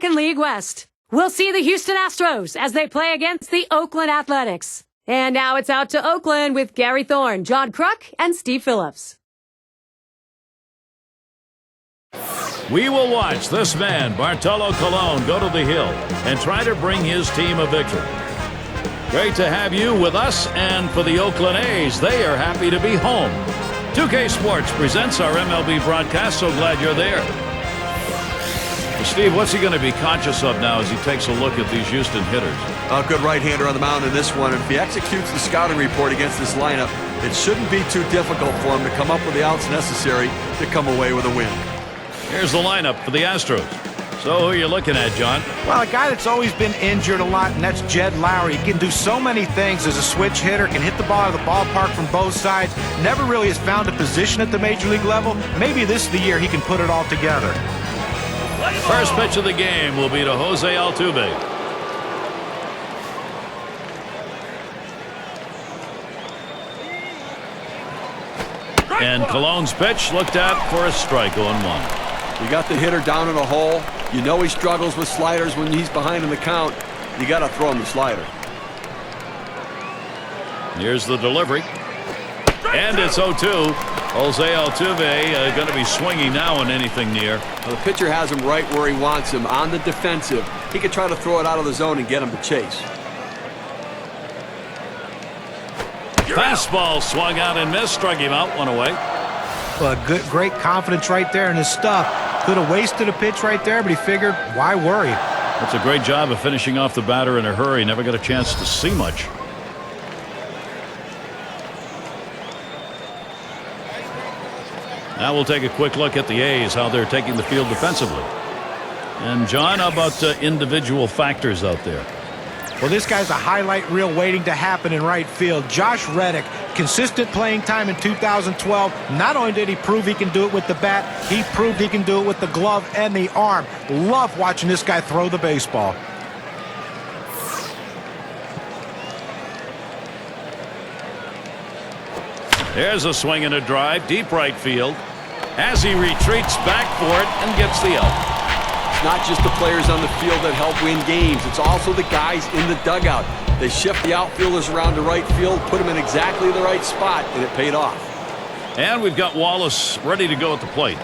American League West. We'll see the Houston Astros as they play against the Oakland Athletics. And now it's out to Oakland with Gary Thorne, John Kruk, and Steve Phillips. We will watch this man, Bartolo Colon, go to the hill and try to bring his team a victory. Great to have you with us, and for the Oakland A's, they are happy to be home. 2K Sports presents our MLB broadcast. So glad you're there. Well, Steve, what's he going to be conscious of now as he takes a look at these Houston hitters? A good right-hander on the mound in this one. If he executes the scouting report against this lineup, it shouldn't be too difficult for him to come up with the outs necessary to come away with a win. Here's the lineup for the Astros. So who are you looking at, John? Well, a guy that's always been injured a lot, and that's Jed Lowry. He can do so many things as a switch hitter, can hit the ball out of the ballpark from both sides. Never really has found a position at the major league level. Maybe this is the year he can put it all together. First pitch of the game will be to Jose Altuve. And Colon's pitch looked at for a strike, 0-1. You got the hitter down in a hole. You know he struggles with sliders when he's behind in the count. You got to throw him the slider. Here's the delivery. And it's 0-2. Jose Altuve going to be swinging now on anything near. Well, the pitcher has him right where he wants him, on the defensive. He could try to throw it out of the zone and get him to chase. Fastball swung out and missed. Struck him out, one away. Well, great confidence right there in his stuff. Could have wasted a pitch right there, but he figured, why worry? That's a great job of finishing off the batter in a hurry. Never got a chance to see much. Now we'll take a quick look at the A's, how they're taking the field defensively. And John, how about individual factors out there? Well, this guy's a highlight reel waiting to happen in right field. Josh Reddick, consistent playing time in 2012. Not only did he prove he can do it with the bat, he proved he can do it with the glove and the arm. Love watching this guy throw the baseball. There's a swing and a drive, deep right field. As he retreats back for it and gets the out. It's not just the players on the field that help win games. It's also the guys in the dugout. They shift the outfielders around to right field, put them in exactly the right spot, and it paid off. And we've got Wallace ready to go at the plate.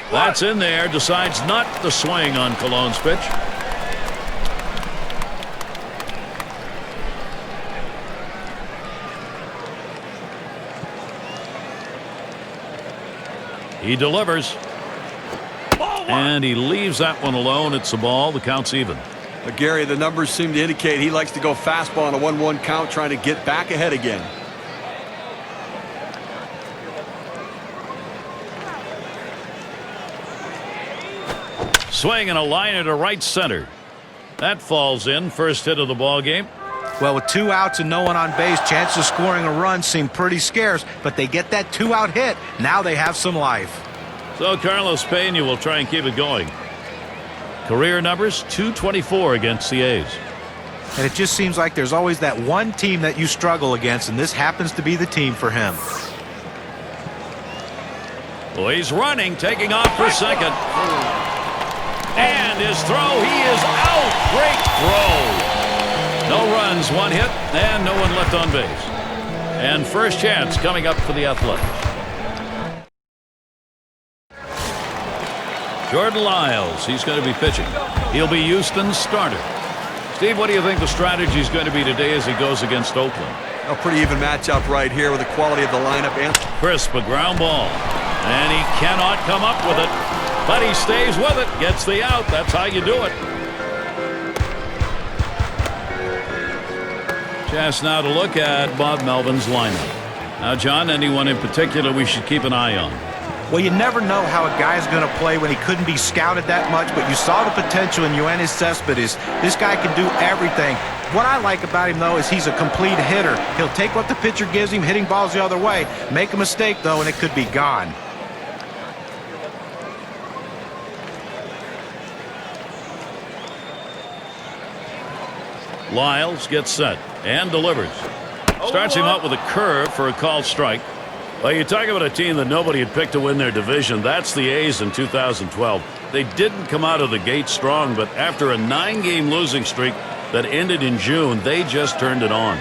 That's in there. Decides not to swing on Colon's pitch. He delivers. And he leaves that one alone. It's a ball. The count's even. But Gary, the numbers seem to indicate he likes to go fastball on a 1-1 count, trying to get back ahead again. Swing and a liner to right center. That falls in. First hit of the ball game. Well, with 2 outs and no one on base, chances of scoring a run seem pretty scarce, but they get that 2-out hit. Now they have some life. So Carlos Pena will try and keep it going. Career numbers 224 against the A's. And it just seems like there's always that one team that you struggle against, and this happens to be the team for him. Well, he's running, taking off for second. And his throw, he is out. Great throw. No runs, 1 hit, and no one left on base. And first chance coming up for the Athletics. Jordan Lyles, he's going to be pitching. He'll be Houston's starter. Steve, what do you think the strategy is going to be today as he goes against Oakland? A pretty even matchup right here with the quality of the lineup. And Crisp, a ground ball. And he cannot come up with it. But he stays with it, gets the out. That's how you do it. Chance now to look at Bob Melvin's lineup. Now, John, anyone in particular we should keep an eye on? Well, you never know how a guy's going to play when he couldn't be scouted that much, but you saw the potential in Yoenis Cespedes. This guy can do everything. What I like about him, though, is he's a complete hitter. He'll take what the pitcher gives him, hitting balls the other way. Make a mistake, though, and it could be gone. Lyles gets set and delivers. Starts him up with a curve for a called strike. Well, you talk about a team that nobody had picked to win their division. That's the A's in 2012. They didn't come out of the gate strong, but after a 9-game losing streak that ended in June, they just turned it on.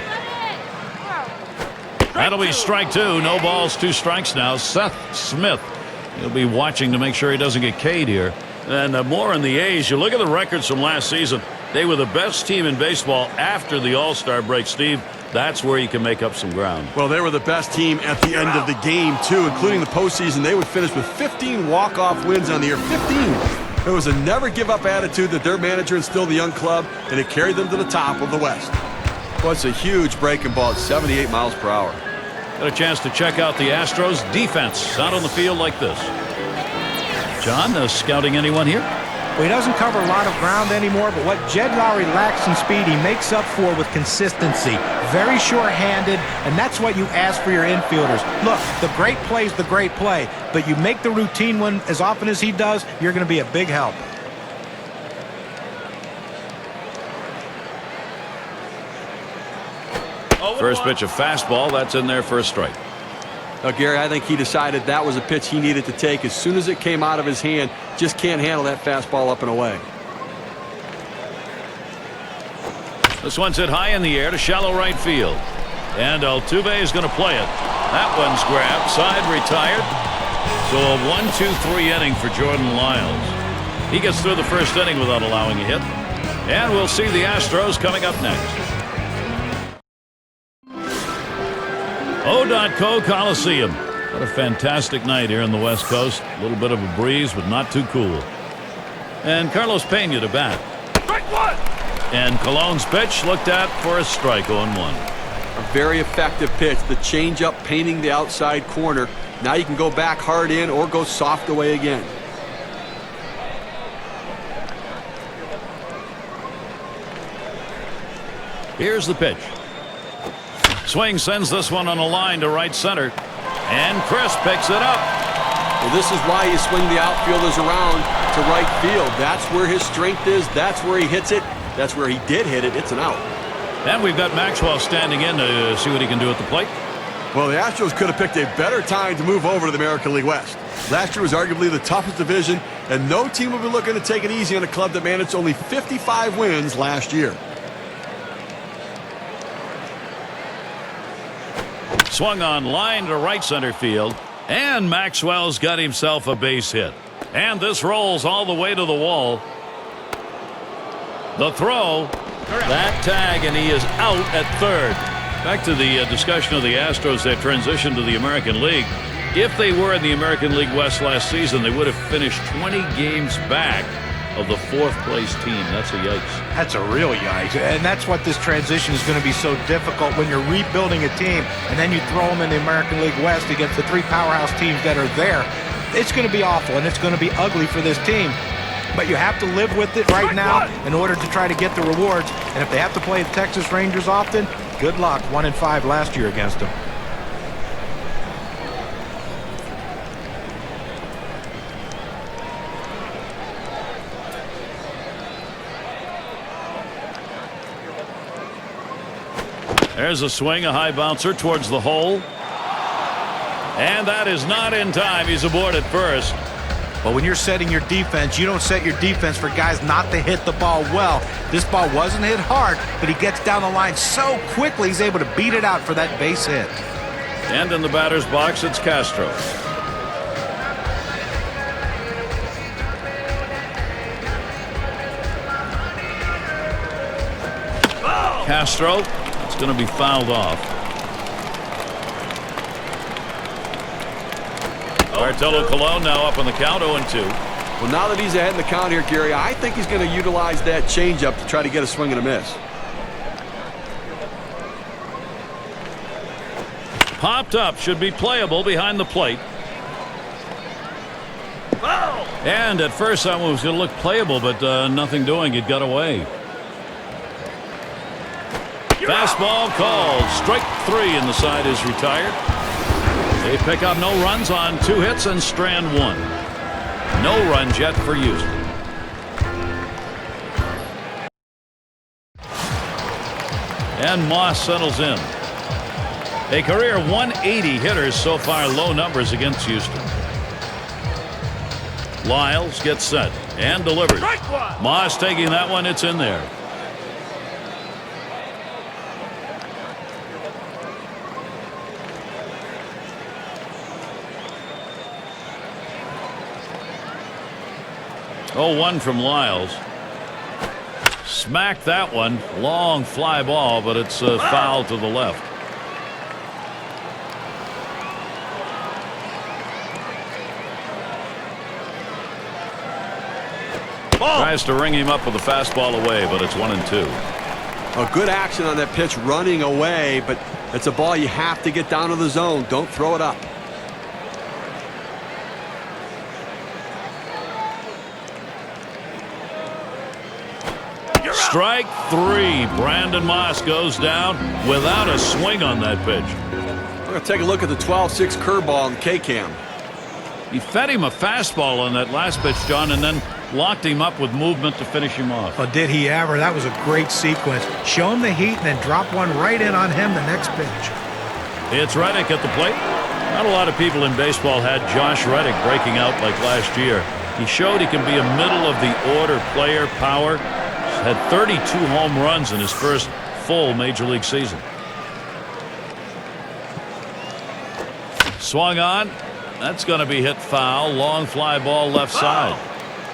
That'll be strike 2. No balls, 2 strikes now. Seth Smith. He'll be watching to make sure he doesn't get K'd here. And more in the A's. You look at the records from last season. They were the best team in baseball after the All-Star break, Steve. That's where you can make up some ground. Well, they were the best team at the end of the game, too, including the postseason. They would finish with 15 walk-off wins on the year. 15. It was a never-give-up attitude that their manager instilled in the young club, and it carried them to the top of the West. Well, it's a huge breaking ball at 78 miles per hour. Got a chance to check out the Astros defense out on the field like this. John, scouting anyone here? Well, he doesn't cover a lot of ground anymore, but what Jed Lowry lacks in speed, he makes up for with consistency. Very sure-handed, and that's what you ask for your infielders. Look, the great play is the great play, but you make the routine one as often as he does, you're going to be a big help. First pitch, a fastball. That's in there for a strike. Now, Gary, I think he decided that was a pitch he needed to take as soon as it came out of his hand. Just can't handle that fastball up and away. This one's hit high in the air to shallow right field. And Altuve is going to play it. That one's grabbed. Side retired. So a 1-2-3 inning for Jordan Lyles. He gets through the first inning without allowing a hit. And we'll see the Astros coming up next. O.Co Coliseum. What a fantastic night here on the West Coast. A little bit of a breeze, but not too cool. And Carlos Pena to bat. Strike 1! And Cologne's pitch looked at for a strike on 1. A very effective pitch. The changeup painting the outside corner. Now you can go back hard in or go soft away again. Here's the pitch. Swing sends this one on a line to right center. And Chris picks it up. Well, this is why you swing the outfielders around to right field. That's where his strength is. That's where he hits it. That's where he did hit it. It's an out. And we've got Maxwell standing in to see what he can do at the plate. Well, the Astros could have picked a better time to move over to the American League West. Last year was arguably the toughest division, and no team will be looking to take it easy on a club that managed only 55 wins last year. Swung on line to right center field, and Maxwell's got himself a base hit. And this rolls all the way to the wall. The throw, that tag, and he is out at third. Back to the discussion of the Astros, their transition to the American League. If they were in the American League West last season, they would have finished 20 games back of the 4th place team. That's a yikes. That's a real yikes. And that's what this transition is going to be so difficult when you're rebuilding a team and then you throw them in the American League West against the 3 powerhouse teams that are there. It's going to be awful, and it's going to be ugly for this team. But you have to live with it right now in order to try to get the rewards. And if they have to play the Texas Rangers often, good luck. 1-5 last year against them. There's a swing, a high bouncer towards the hole. And that is not in time. He's aboard at first. But when you're setting your defense, you don't set your defense for guys not to hit the ball well. This ball wasn't hit hard, but he gets down the line so quickly he's able to beat it out for that base hit. And in the batter's box, it's Castro. Castro, it's going to be fouled off. Bartolo Colon now up on the count, 0-2. Well, now that he's ahead in the count here, Gary, I think he's going to utilize that changeup to try to get a swing and a miss. Popped up, should be playable behind the plate. And at first that one was going to look playable, but nothing doing. It got away. Fastball called. Strike 3, and the side is retired. They pick up no runs on 2 hits and strand 1. No runs yet for Houston. And Moss settles in. A career 180 hitters so far, low numbers against Houston. Lyles gets set and delivers. Moss taking that one. It's in there. Oh, 1 from Lyles. Smacked that one. Long fly ball, but it's a foul to the left. Tries to ring him up with a fastball away, but it's 1-2. A good action on that pitch, running away, but it's a ball you have to get down to the zone. Don't throw it up. Strike 3. Brandon Moss goes down without a swing on that pitch. We're going to take a look at the 12-6 curveball on the K-Cam. He fed him a fastball on that last pitch, John, and then locked him up with movement to finish him off. Oh, did he ever? That was a great sequence. Show him the heat and then drop one right in on him the next pitch. It's Reddick at the plate. Not a lot of people in baseball had Josh Reddick breaking out like last year. He showed he can be a middle-of-the-order player, power. Had 32 home runs in his first full Major League season. Swung on. That's going to be hit foul. Long fly ball left side.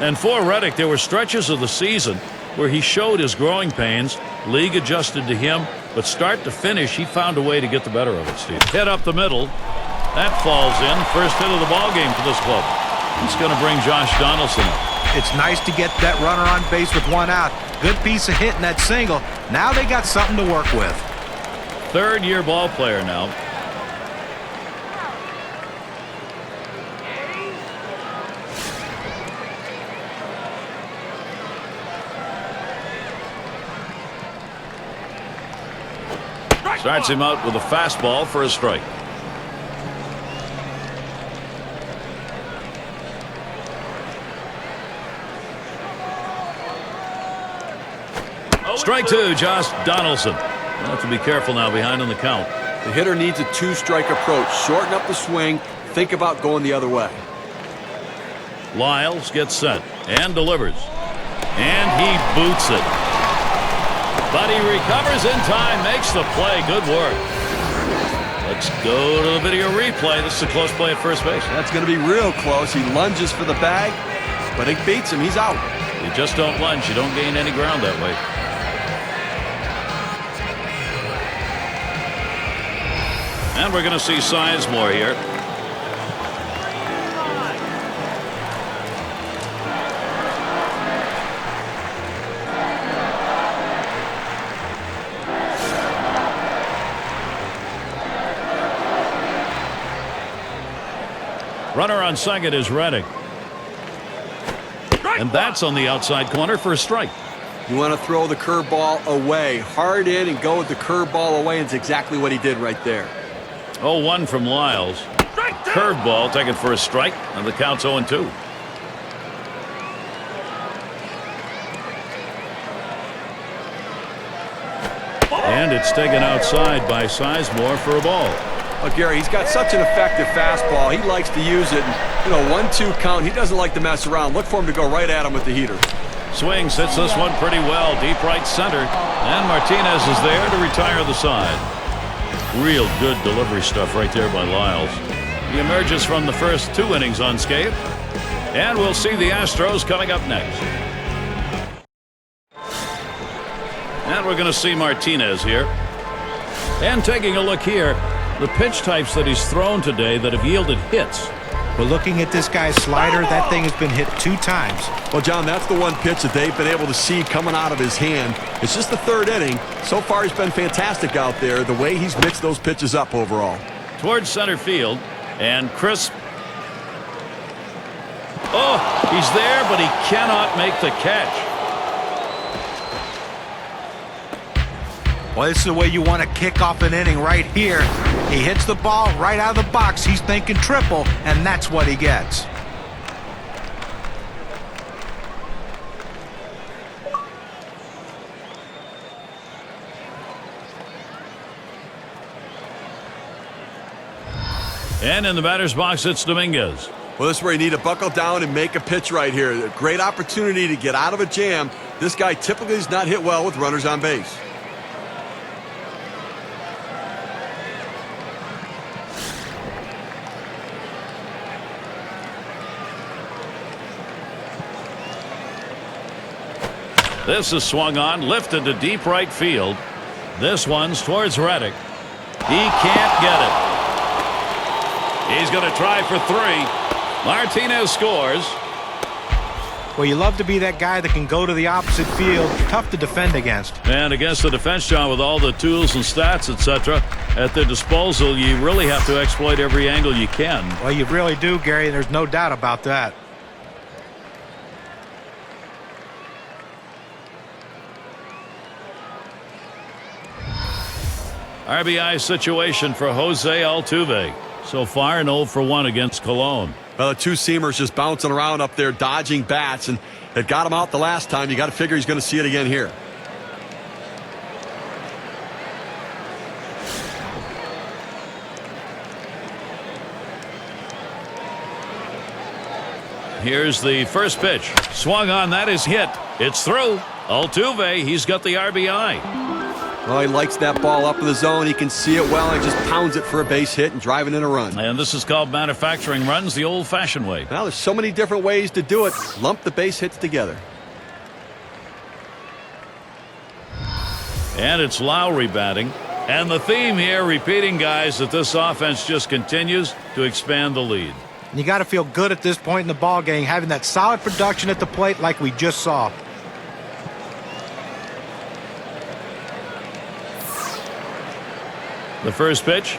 And for Reddick, there were stretches of the season where he showed his growing pains. League adjusted to him, but start to finish, he found a way to get the better of it, Steve. Hit up the middle. That falls in. First hit of the ball game for this club. He's going to bring Josh Donaldson up. It's nice to get that runner on base with 1 out. Good piece of hitting that single. Now they got something to work with. Third-year ball player now. Starts him out with a fastball for a strike. Strike 2, Josh Donaldson. We'll have to be careful now behind on the count. The hitter needs a 2-strike approach. Shorten up the swing. Think about going the other way. Lyles gets set and delivers. And he boots it. But he recovers in time, makes the play. Good work. Let's go to the video replay. This is a close play at first base. That's going to be real close. He lunges for the bag, but it beats him. He's out. You just don't lunge. You don't gain any ground that way. And we're going to see Sizemore here. Runner on second is Reddick. And that's on the outside corner for a strike. You want to throw the curveball away. Hard in and go with the curveball away. And it's exactly what he did right there. 0-1 from Lyles. Curveball taken for a strike, and the count's 0-2. And it's taken outside by Sizemore for a ball. Oh, Gary, he's got such an effective fastball. He likes to use it. And, 1-2 count. He doesn't like to mess around. Look for him to go right at him with the heater. Swings, hits this one pretty well. Deep right center. And Martinez is there to retire the side. Real good delivery stuff right there by Lyles. He emerges from the first 2 innings unscathed. And we'll see the Astros coming up next. And we're going to see Martinez here. And taking a look here, the pitch types that he's thrown today that have yielded hits. But looking at this guy's slider, that thing has been hit 2 times. Well, John, that's the one pitch that they've been able to see coming out of his hand. It's just the 3rd inning. So far, he's been fantastic out there, the way he's mixed those pitches up overall. Towards center field, and crisp. Oh, he's there, but he cannot make the catch. Well, this is the way you want to kick off an inning right here. He hits the ball right out of the box. He's thinking triple, and that's what he gets. And in the batter's box, it's Dominguez. Well, this is where you need to buckle down and make a pitch right here. A great opportunity to get out of a jam. This guy typically does not hit well with runners on base. This is swung on, lifted to deep right field. This one's towards Reddick. He can't get it. He's going to try for 3. Martinez scores. Well, you love to be that guy that can go to the opposite field. Tough to defend against. And against the defense, John, with all the tools and stats, etc., at their disposal, you really have to exploit every angle you can. Well, you really do, Gary. There's no doubt about that. RBI situation for Jose Altuve. So far, an 0 for 1 against Colon. Well, the two-seamers just bouncing around up there, dodging bats, and it got him out the last time. You got to figure he's going to see it again here. Here's the first pitch. Swung on, that is hit. It's through. Altuve, he's got the RBI. Well, he likes that ball up in the zone. He can see it well and just pounds it for a base hit and driving in a run. And this is called manufacturing runs the old-fashioned way. Well, there's so many different ways to do it. Lump the base hits together. And it's Lowry batting. And the theme here, repeating, guys, that this offense just continues to expand the lead. You got to feel good at this point in the ball game, having that solid production at the plate like we just saw. The first pitch.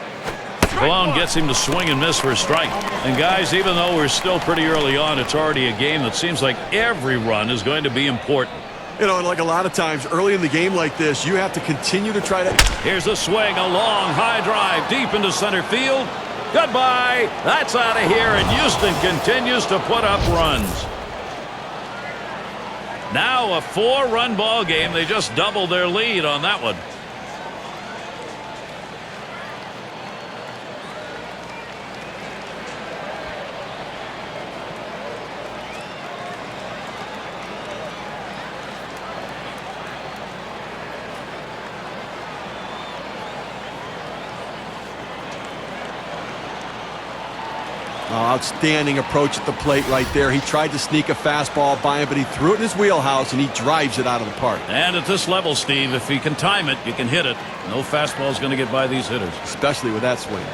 Colon gets him to swing and miss for a strike. And guys, even though we're still pretty early on, it's already a game that seems like every run is going to be important. You know, and like a lot of times early in the game like this, you have to continue to try to... Here's a swing, a long high drive deep into center field. Goodbye. That's out of here, and Houston continues to put up runs. Now a 4-run ball game. They just doubled their lead on that one. Outstanding approach at the plate right there. He tried to sneak a fastball by him, but he threw it in his wheelhouse, and he drives it out of the park. And at this level, Steve, if he can time it, you can hit it. No fastball is going to get by these hitters. Especially with that swing.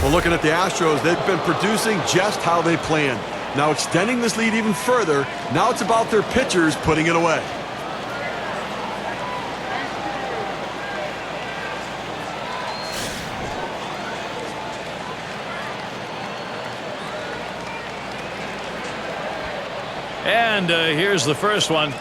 Well, looking at the Astros, they've been producing just how they planned. Now extending this lead even further, now it's about their pitchers putting it away. And here's the first one.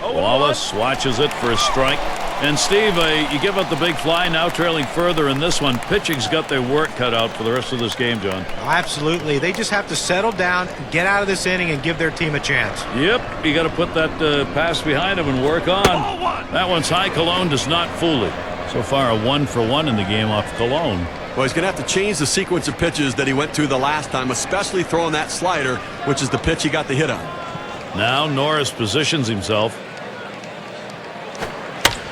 Wallace watches it for a strike. And Steve, you give up the big fly, now trailing further in this one. Pitching's got their work cut out for the rest of this game, John. Absolutely. They just have to settle down, get out of this inning, and give their team a chance. Yep, you got to put that pass behind him and work on. That one's high. Colon does not fool it. So far, a 1 for 1 in the game off Colon. Well, he's going to have to change the sequence of pitches that he went to the last time, especially throwing that slider, which is the pitch he got the hit on. Now Norris positions himself.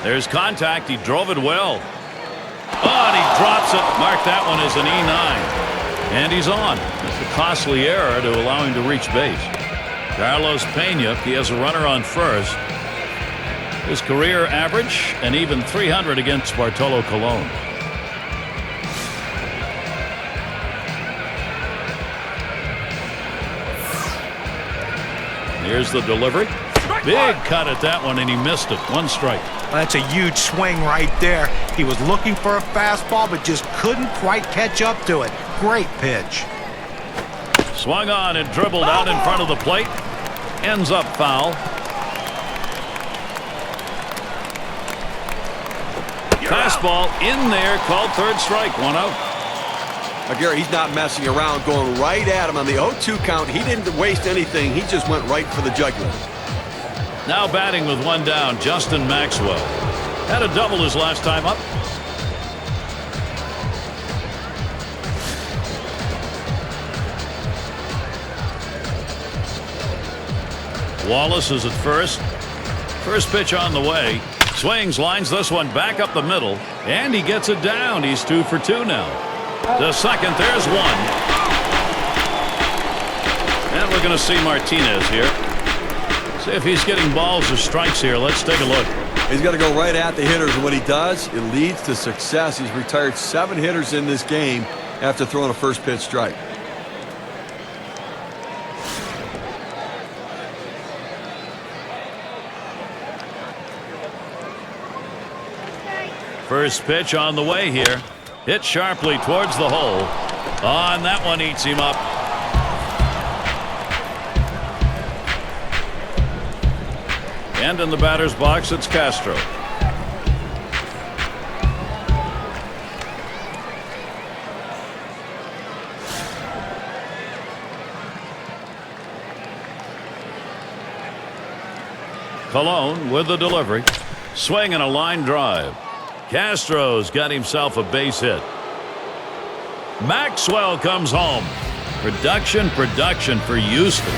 There's contact. He drove it well. Oh, and he drops it. Mark that one as an E9. And he's on. It's a costly error to allow him to reach base. Carlos Pena, he has a runner on first. His career average, an even 300 against Bartolo Colon. Here's the delivery. Big cut at that one, and he missed it. 1 strike. That's a huge swing right there. He was looking for a fastball, but just couldn't quite catch up to it. Great pitch. Swung on and dribbled out in front of the plate. Ends up foul. Fastball in there, called 3rd strike. 1 out. Now, Gary, he's not messing around, going right at him on the 0-2 count. He didn't waste anything. He just went right for the jugular. Now batting with one down, Justin Maxwell. Had a double his last time up. Wallace is at first. First pitch on the way. Swings, lines this one back up the middle, and he gets it down. He's 2 for 2 now. To second, there's one. And we're going to see Martinez here. See if he's getting balls or strikes here. Let's take a look. He's got to go right at the hitters, and when he does, it leads to success. He's retired 7 hitters in this game after throwing a first pitch strike. First pitch on the way here. Hit sharply towards the hole. On that one, eats him up. And in the batter's box, it's Castro. Colon with the delivery. Swing and a line drive. Castro's got himself a base hit. Maxwell comes home. Production for Houston.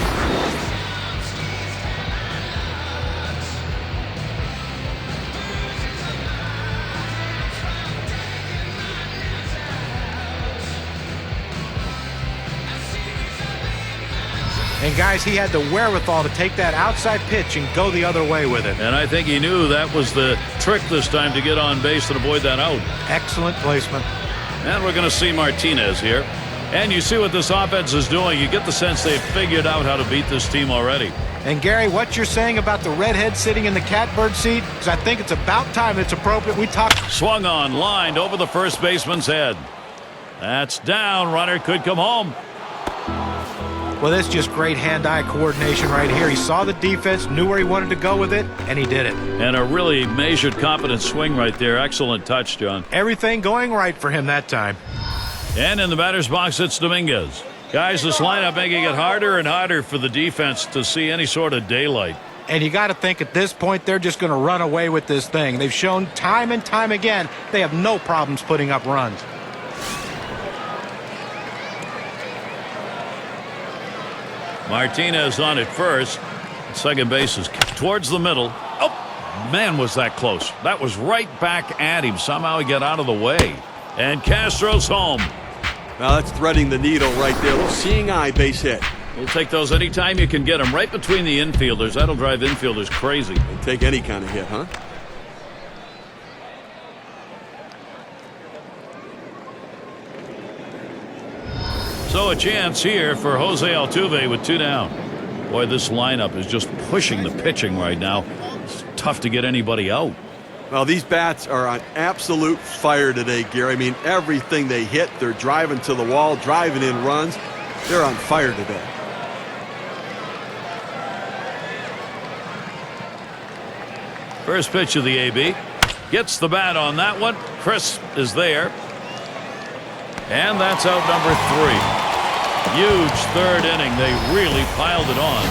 And guys, he had the wherewithal to take that outside pitch and go the other way with it. And I think he knew that was the trick this time to get on base and avoid that out. Excellent placement. And we're going to see Martinez here. And you see what this offense is doing. You get the sense they've figured out how to beat this team already. And Gary, what you're saying about the redhead sitting in the catbird seat, because I think it's about time it's appropriate we talk. Swung on, lined over the first baseman's head. That's down. Runner could come home. Well, that's just great hand-eye coordination right here. He saw the defense, knew where he wanted to go with it, and he did it. And a really measured, competent swing right there. Excellent touch, John. Everything going right for him that time. And in the batter's box, it's Dominguez. Guys, this lineup making it harder and harder for the defense to see any sort of daylight. And you got to think at this point they're just going to run away with this thing. They've shown time and time again they have no problems putting up runs. Martinez on at first. Second base is towards the middle. Oh, man, was that close. That was right back at him. Somehow he got out of the way. And Castro's home. Now that's threading the needle right there. A little seeing eye base hit. We'll take those anytime you can get them. Right between the infielders. That'll drive infielders crazy. They'll take any kind of hit, huh? So a chance here for Jose Altuve with 2 down. Boy, this lineup is just pushing the pitching right now. It's tough to get anybody out. Well, these bats are on absolute fire today, Gary. I mean, everything they hit, they're driving to the wall, driving in runs. They're on fire today. First pitch of the AB. Gets the bat on that one. Crisp is there. And that's out number 3. Huge third inning. They really piled it on.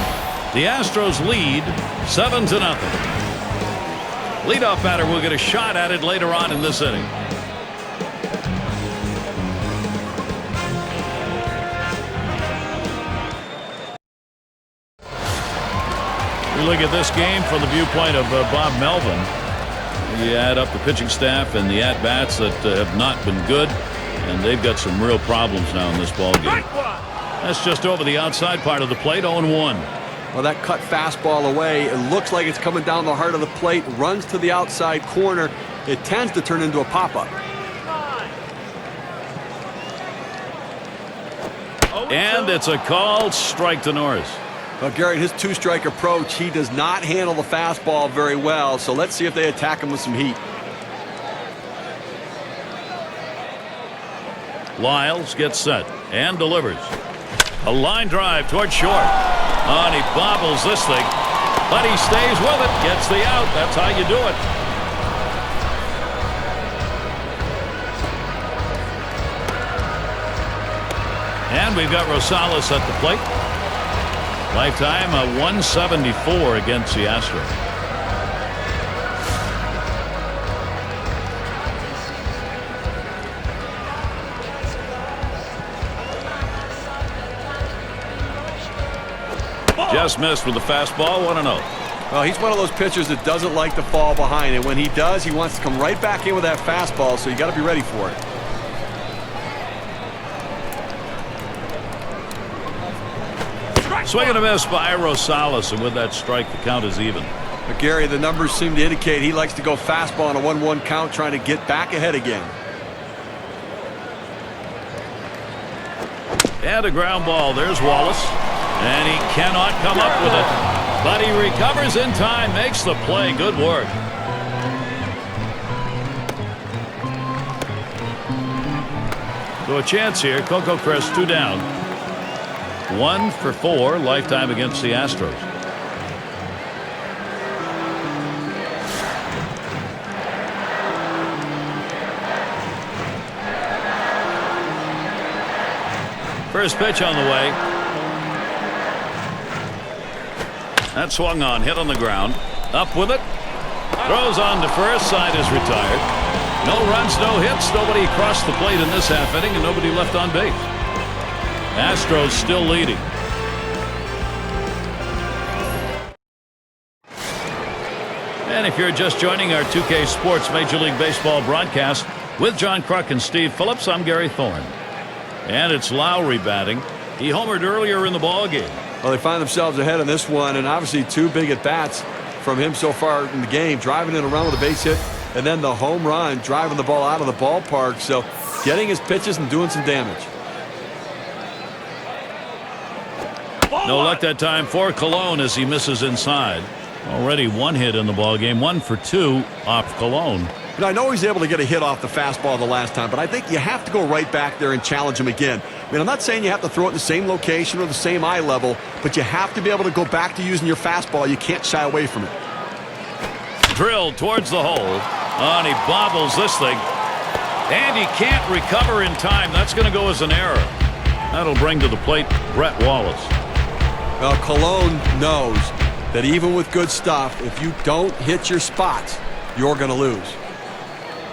The Astros lead 7-0. Leadoff batter will get a shot at it later on in this inning. We look at this game from the viewpoint of Bob Melvin. You add up the pitching staff and the at-bats that have not been good, and they've got some real problems now in this ballgame. That's just over the outside part of the plate, 0-1. Well, that cut fastball away. It looks like it's coming down the heart of the plate, runs to the outside corner. It tends to turn into a pop-up. And it's a called strike to Norris. Well, Garrett, his 2-strike approach, he does not handle the fastball very well, so let's see if they attack him with some heat. Lyles gets set and delivers. A line drive toward short. And he bobbles this thing, but he stays with it, gets the out. That's how you do it. And we've got Rosales at the plate. Lifetime a 174 against the Astros. Just missed with the fastball, 1-0. Well, he's one of those pitchers that doesn't like to fall behind, and when he does, he wants to come right back in with that fastball, so you got to be ready for it. Swing and a miss by Rosales, and with that strike, the count is even. But Gary, the numbers seem to indicate he likes to go fastball on a 1-1 count, trying to get back ahead again. And a ground ball. There's Wallace. And he cannot come up with it. But he recovers in time, makes the play. Good work. So a chance here. Coco Crest 2 down. 1 for 4 lifetime against the Astros. First pitch on the way. That swung on, hit on the ground. Up with it. Throws on to first. Side is retired. No runs, no hits. Nobody crossed the plate in this half inning, and nobody left on base. Astros still leading. And if you're just joining our 2K Sports Major League Baseball broadcast with John Kruk and Steve Phillips, I'm Gary Thorne. And it's Lowry batting. He homered earlier in the ball game. Well, they find themselves ahead in this one, and obviously 2 big at-bats from him so far in the game, driving in a run with a base hit, and then the home run, driving the ball out of the ballpark. So getting his pitches and doing some damage. No luck that time for Colon as he misses inside. Already 1 hit in the ball game, 1 for 2 off Colon. And I know he's able to get a hit off the fastball the last time, but I think you have to go right back there and challenge him again. I mean, I'm not saying you have to throw it in the same location or the same eye level, but you have to be able to go back to using your fastball. You can't shy away from it. Drilled towards the hole. And he bobbles this thing. And he can't recover in time. That's going to go as an error. That'll bring to the plate Brett Wallace. Well, Colon knows that even with good stuff, if you don't hit your spots, you're going to lose.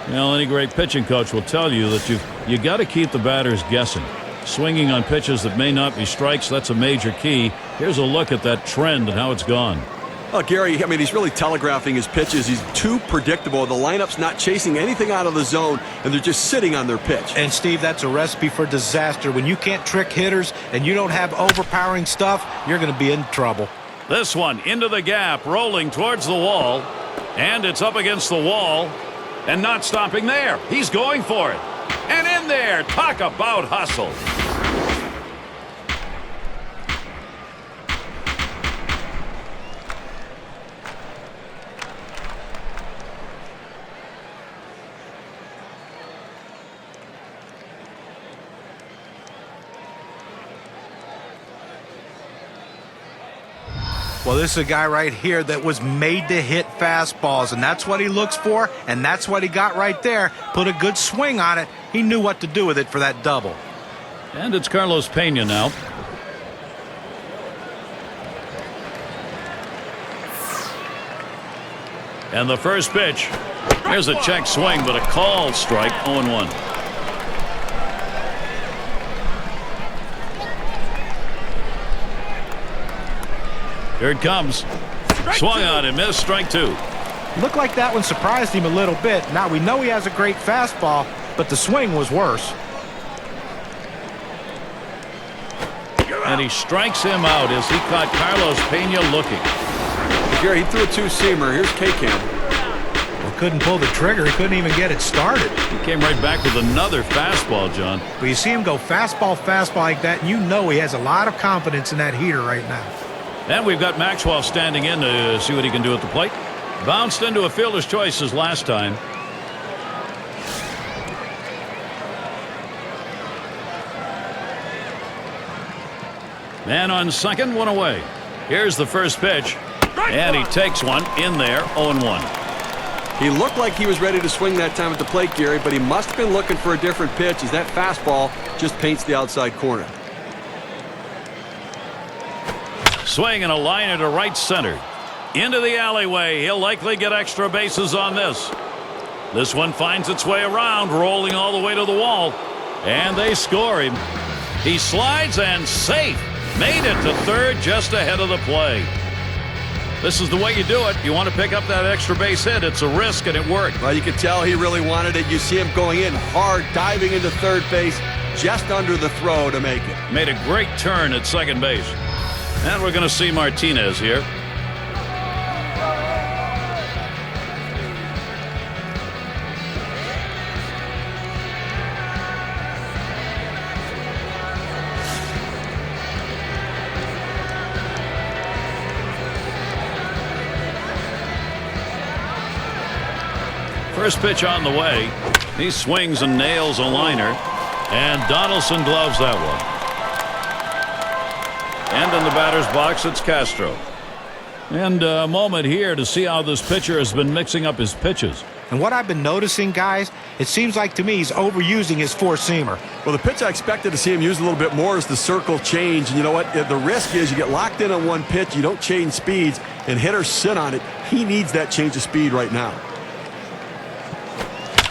Well, any great pitching coach will tell you that you got to keep the batters guessing. Swinging on pitches that may not be strikes, that's a major key. Here's a look at that trend and how it's gone. Well, Gary, I mean, he's really telegraphing his pitches. He's too predictable. The lineup's not chasing anything out of the zone, and they're just sitting on their pitch. And, Steve, that's a recipe for disaster. When you can't trick hitters and you don't have overpowering stuff, you're going to be in trouble. This one into the gap, rolling towards the wall. And it's up against the wall. And not stopping there. He's going for it. And in there. Talk about hustle. Well, this is a guy right here that was made to hit fastballs, and that's what he looks for, and that's what he got right there. Put a good swing on it. He knew what to do with it for that double. And it's Carlos Pena now. And the first pitch. Here's a check swing, but a called strike, 0-1. Here it comes. Swung on and missed, strike 2. Looked like that one surprised him a little bit. Now we know he has a great fastball, but the swing was worse. And he strikes him out as he caught Carlos Pena looking. Gary, he threw a 2-seamer. Here's K-Cam. Well, couldn't pull the trigger. He couldn't even get it started. He came right back with another fastball, John. But you see him go fastball like that, and you know he has a lot of confidence in that heater right now. And we've got Maxwell standing in to see what he can do at the plate. Bounced into a fielder's choice as last time. Man on second, 1 away. Here's the first pitch. And he takes one in there, 0-1. He looked like he was ready to swing that time at the plate, Gary, but he must have been looking for a different pitch as that fastball just paints the outside corner. Swing and a liner to right center. Into the alleyway. He'll likely get extra bases on this. This one finds its way around, rolling all the way to the wall. And they score him. He slides and safe. Made it to third just ahead of the play. This is the way you do it. You want to pick up that extra base hit. It's a risk, and it worked. Well, you could tell he really wanted it. You see him going in hard, diving into third base, just under the throw to make it. Made a great turn at second base. And we're going to see Martinez here. First pitch on the way. He swings and nails a liner. And Donaldson gloves that one. And in the batter's box, it's Castro. And a moment here to see how this pitcher has been mixing up his pitches. And what I've been noticing, guys, it seems like to me he's overusing his four-seamer. Well, the pitch I expected to see him use a little bit more is the circle change. And you know what? The risk is you get locked in on one pitch, you don't change speeds, and hitters sit on it. He needs that change of speed right now.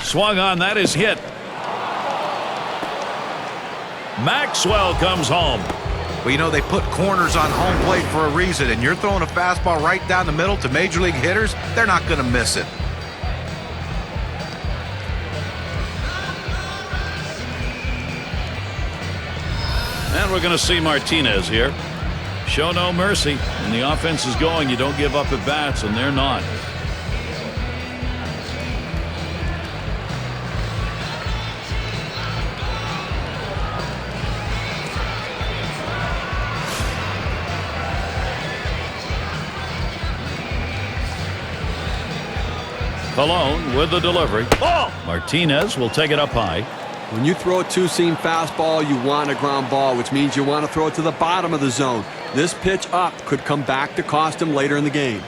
Swung on, that is hit. Maxwell comes home. Well, you know, they put corners on home plate for a reason, and you're throwing a fastball right down the middle to major league hitters, they're not going to miss it. And we're going to see Martinez here. Show no mercy. When the offense is going, you don't give up at bats, and they're not. Colon with the delivery. Ball. Martinez will take it up high. When you throw a two-seam fastball, you want a ground ball, which means you want to throw it to the bottom of the zone. This pitch up could come back to cost him later in the game.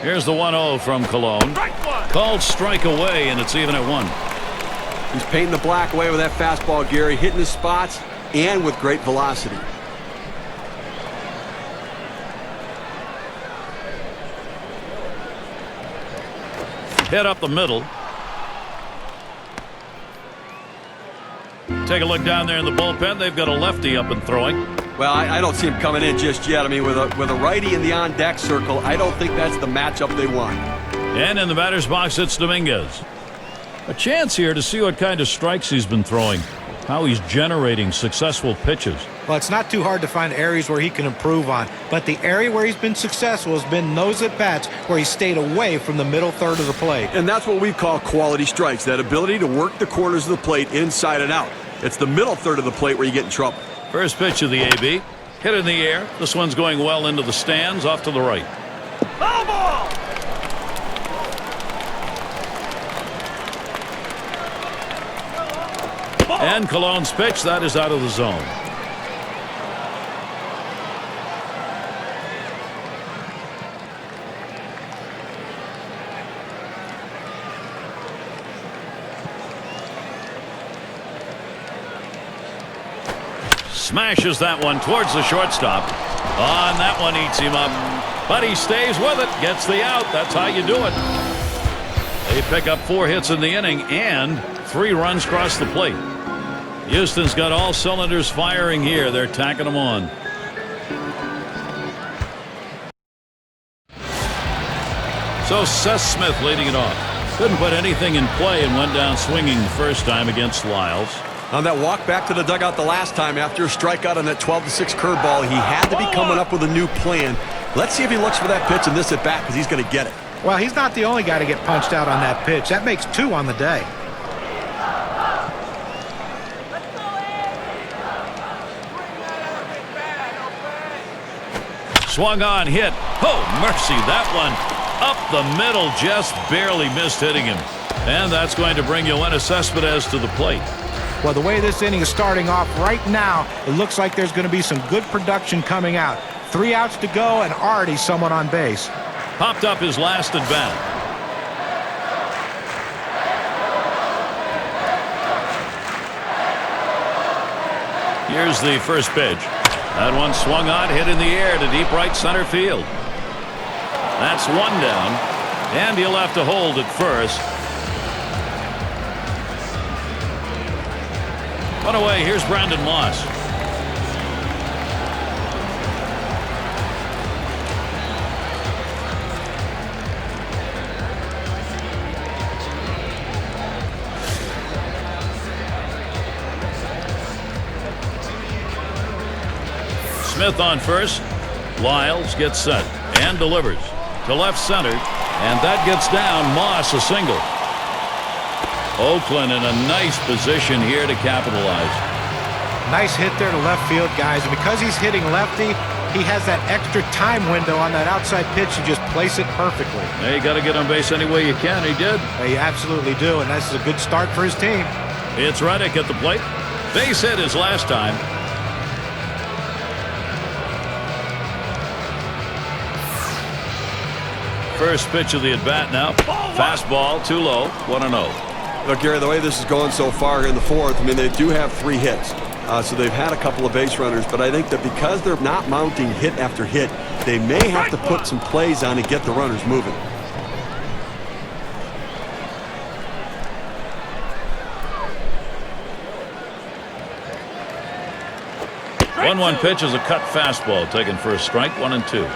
Here's the 1-0 from Colon. Called strike away, and it's even at 1. He's painting the black away with that fastball, Gary, hitting his spots and with great velocity. Hit up the middle. Take a look down there in the bullpen. They've got a lefty up and throwing. Well, I don't see him coming in just yet. I mean, with a righty in the on-deck circle, I don't think that's the matchup they want. And in the batter's box, it's Dominguez. A chance here to see what kind of strikes he's been throwing, how he's generating successful pitches. Well, it's not too hard to find areas where he can improve on, but the area where he's been successful has been those at-bats where he stayed away from the middle third of the plate. And that's what we call quality strikes, that ability to work the corners of the plate inside and out. It's the middle third of the plate where you get in trouble. First pitch of the AB. Hit in the air. This one's going well into the stands, off to the right. Foul ball! And Colon's pitch, that is out of the zone. Smashes that one towards the shortstop. On that one, eats him up. But he stays with it, gets the out. That's how you do it. They pick up 4 hits in the inning and 3 runs across the plate. Houston's got all cylinders firing here. They're tacking them on. So Seth Smith leading it off. Couldn't put anything in play and went down swinging the first time against Lyles. On that walk back to the dugout the last time after a strikeout on that 12-6 curveball, he had to be coming up with a new plan. Let's see if he looks for that pitch in this at-bat, because he's going to get it. Well, he's not the only guy to get punched out on that pitch. That makes 2 on the day. Swung on, hit. Oh, mercy, that one up the middle, just barely missed hitting him. And that's going to bring Yoenis Cespedes to the plate. Well, the way this inning is starting off right now, it looks like there's going to be some good production coming out. 3 outs to go and already someone on base. Popped up his last at bat. Here's the first pitch. That one swung on, hit in the air to deep right center field. That's one down, and he'll have to hold at first. One away. Here's Brandon Moss. Smith on first. Lyles gets set and delivers to left center, and that gets down. Moss a single. Oakland in a nice position here to capitalize. Nice hit there to left field, guys. And because he's hitting lefty, he has that extra time window on that outside pitch to just place it perfectly. Yeah, you got to get on base any way you can. He did. You absolutely do, and this is a good start for his team. It's Reddick at the plate. Base hit his last time. First pitch of the at-bat now. Fastball too low. 1-0. Look, Gary, the way this is going so far in the fourth, I mean, they do have 3 hits. So they've had a couple of base runners, but I think that because they're not mounting hit after hit, they may have to put some plays on and get the runners moving. One pitch is a cut fastball taken for a strike. 1-2.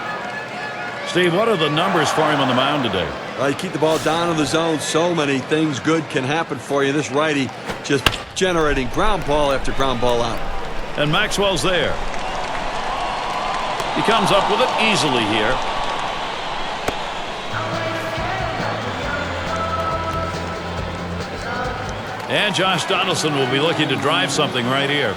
Steve, what are the numbers for him on the mound today? You keep the ball down in the zone. So many things good can happen for you. This righty just generating ground ball after ground ball out. And Maxwell's there. He comes up with it easily here. And Josh Donaldson will be looking to drive something right here.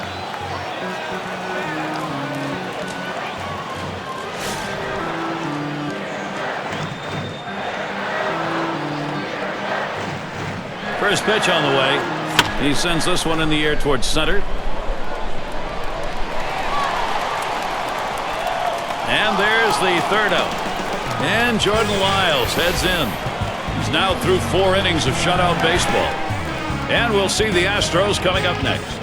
First pitch on the way. He sends this one in the air towards center. And there's the third out. And Jordan Lyles heads in. He's now through 4 innings of shutout baseball. And we'll see the Astros coming up next.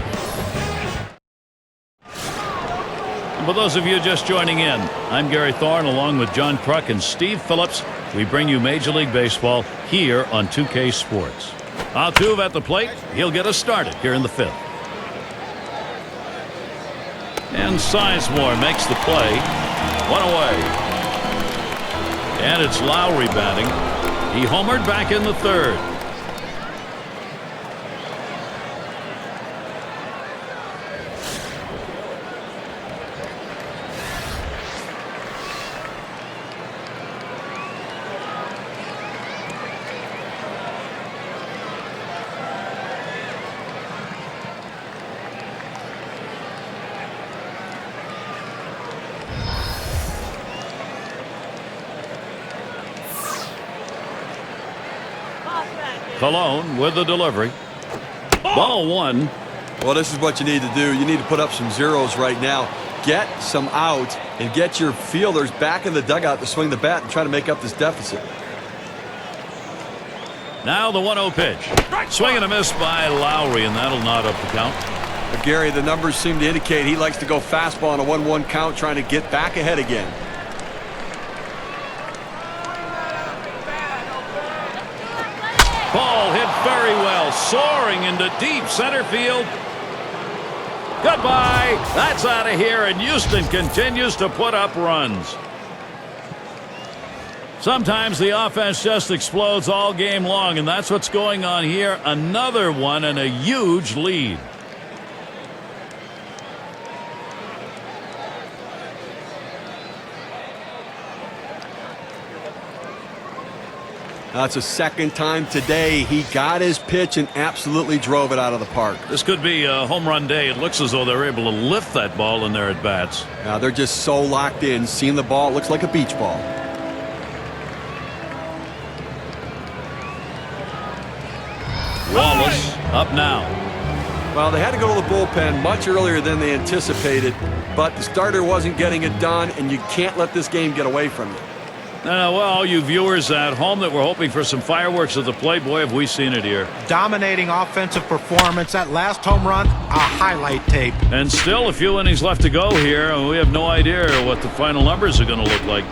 And for those of you just joining in, I'm Gary Thorne along with John Kruk and Steve Phillips. We bring you Major League Baseball here on 2K Sports. Altuve at the plate. He'll get us started here in the 5th. And Sizemore makes the play. 1 away. And it's Lowry batting. He homered back in the 3rd. Colon with the delivery. Ball 1. Well, this is what you need to do. You need to put up some zeros right now. Get some outs and get your fielders back in the dugout to swing the bat and try to make up this deficit. Now the 1-0 pitch. Swing and a miss by Lowry, and that'll knot up the count. But Gary, the numbers seem to indicate he likes to go fastball on a 1-1 count, trying to get back ahead again. Ball hit very well, soaring into deep center field. Goodbye. That's out of here, and Houston continues to put up runs. Sometimes the offense just explodes all game long, and that's what's going on here. Another one and a huge lead. That's the second time today he got his pitch and absolutely drove it out of the park. This could be a home run day. It looks as though they're able to lift that ball in their at-bats. Now they're just so locked in. Seeing the ball, it looks like a beach ball. Wallace up now. Well, they had to go to the bullpen much earlier than they anticipated, but the starter wasn't getting it done, and you can't let this game get away from you. Well, you viewers at home that were hoping for some fireworks at the plate, boy, have we seen it here. Dominating offensive performance. That last home run, a highlight tape. And still a few innings left to go here, and we have no idea what the final numbers are going to look like.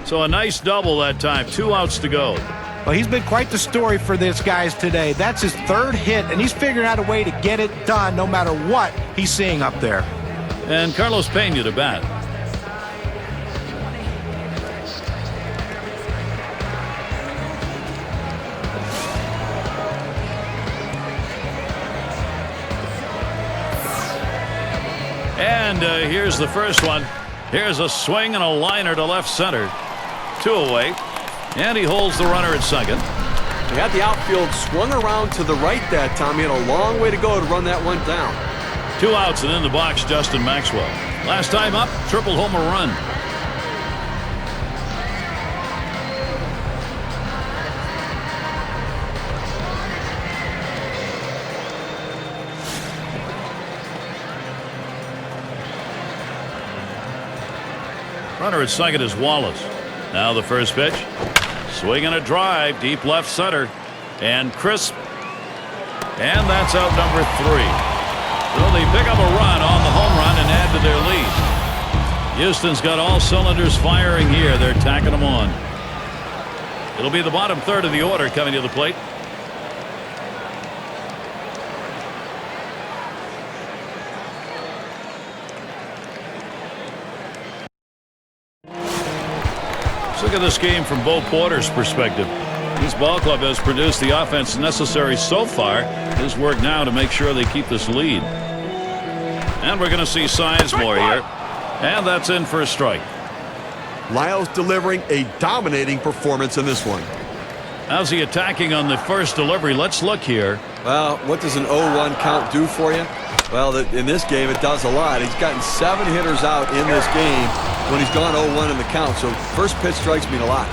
So a nice double that time. 2 outs to go. Well, he's been quite the story for this guys today. That's his 3rd hit, and he's figuring out a way to get it done no matter what he's seeing up there. And Carlos Pena to bat. And here's the first one. Here's a swing and a liner to left center. 2 away. And he holds the runner at second. He had the outfield swung around to the right that time. He had a long way to go to run that one down. 2 outs and in the box, Justin Maxwell. Last time up, triple homer run. Runner at second is Wallace. Now the first pitch. Swing and a drive, deep left center. And crisp. And that's out number 3. So they pick up a run on the home run and add to their lead. Houston's got all cylinders firing here. They're tacking them on. It'll be the bottom third of the order coming to the plate. Look at this game from Bo Porter's perspective. His ball club has produced the offense necessary so far. His work now to make sure they keep this lead. And we're going to see Sizemore here. And that's in for a strike. Lyles delivering a dominating performance in this one. How's he attacking on the first delivery? Let's look here. Well, what does an 0-1 count do for you? Well, in this game, it does a lot. He's gotten 7 hitters out in this game when he's gone 0-1 in the count. So first pitch strikes mean a lot.